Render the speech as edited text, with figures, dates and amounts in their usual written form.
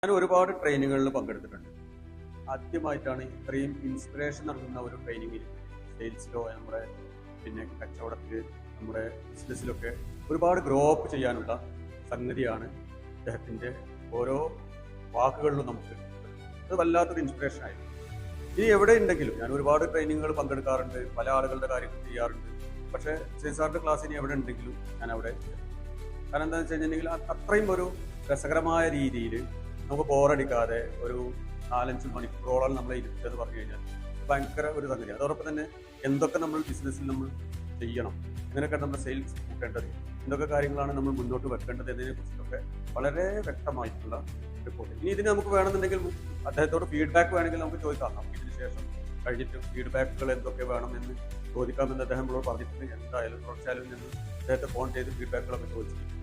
ഞാൻ ഒരുപാട് ട്രെയിനിങ്ങുകളിൽ പങ്കെടുത്തിട്ടുണ്ട്. ആദ്യമായിട്ടാണ് ഇത്രയും ഇൻസ്പിറേഷൻ നൽകുന്ന ഒരു ട്രെയിനിങ്ങിൽ സെയിൽസിലോ നമ്മുടെ കച്ചവടത്തിൽ നമ്മുടെ ബിസിനസ്സിലൊക്കെ ഒരുപാട് ഗ്രോ അപ്പ് ചെയ്യാനുള്ള സംഗതിയാണ് അദ്ദേഹത്തിൻ്റെ ഓരോ വാക്കുകളിലും നമുക്ക് അത് വല്ലാത്തൊരു ഇൻസ്പിറേഷൻ ആയിരുന്നു. ഇനി എവിടെ ഉണ്ടെങ്കിലും ഞാൻ ഒരുപാട് ട്രെയിനിങ്ങുകൾ പങ്കെടുക്കാറുണ്ട്, പല ആളുകളുടെ കാര്യങ്ങൾ ചെയ്യാറുണ്ട്. പക്ഷേ സാറിൻ്റെ ക്ലാസ് ഇനി എവിടെ ഉണ്ടെങ്കിലും ഞാൻ അവിടെ കാരണം എന്താണെന്ന് വെച്ച് കഴിഞ്ഞിട്ടുണ്ടെങ്കിൽ അത്രയും ഒരു രസകരമായ രീതിയിൽ നമുക്ക് ബോറടിക്കാതെ ഒരു 4-5 മണിക്കൂറോളം നമ്മളെ ഇരുത്തെന്ന് പറഞ്ഞു കഴിഞ്ഞാൽ ഭയങ്കര ഒരു സംഗതി. അതോടൊപ്പം തന്നെ എന്തൊക്കെ നമ്മൾ ബിസിനസ്സിൽ നമ്മൾ ചെയ്യണം, എങ്ങനെയൊക്കെ നമ്മൾ സെയിൽസ് കൂട്ടേണ്ടത്, എന്തൊക്കെ കാര്യങ്ങളാണ് നമ്മൾ മുന്നോട്ട് വെക്കേണ്ടത് എന്നതിനെ കുറിച്ചൊക്കെ വളരെ വ്യക്തമായിട്ടുള്ള റിപ്പോർട്ട്. ഇനി ഇതിന് നമുക്ക് വേണമെന്നുണ്ടെങ്കിൽ അദ്ദേഹത്തോട് ഫീഡ്ബാക്ക് വേണമെങ്കിൽ നമുക്ക് ചോദിക്കാം. നമുക്ക് ഇതിന് ശേഷം കഴിഞ്ഞിട്ട് ഫീഡ്ബാക്കുകൾ എന്തൊക്കെ വേണമെന്ന് ചോദിക്കാമെന്ന് അദ്ദേഹം നമ്മളോട് പറഞ്ഞിട്ടുണ്ട്. എന്തായാലും കുറച്ചാലും നിന്ന് അദ്ദേഹത്തെ ഫോൺ ചെയ്ത് ഫീഡ്ബാക്കുകളൊക്കെ ചോദിച്ചിട്ടുണ്ട്.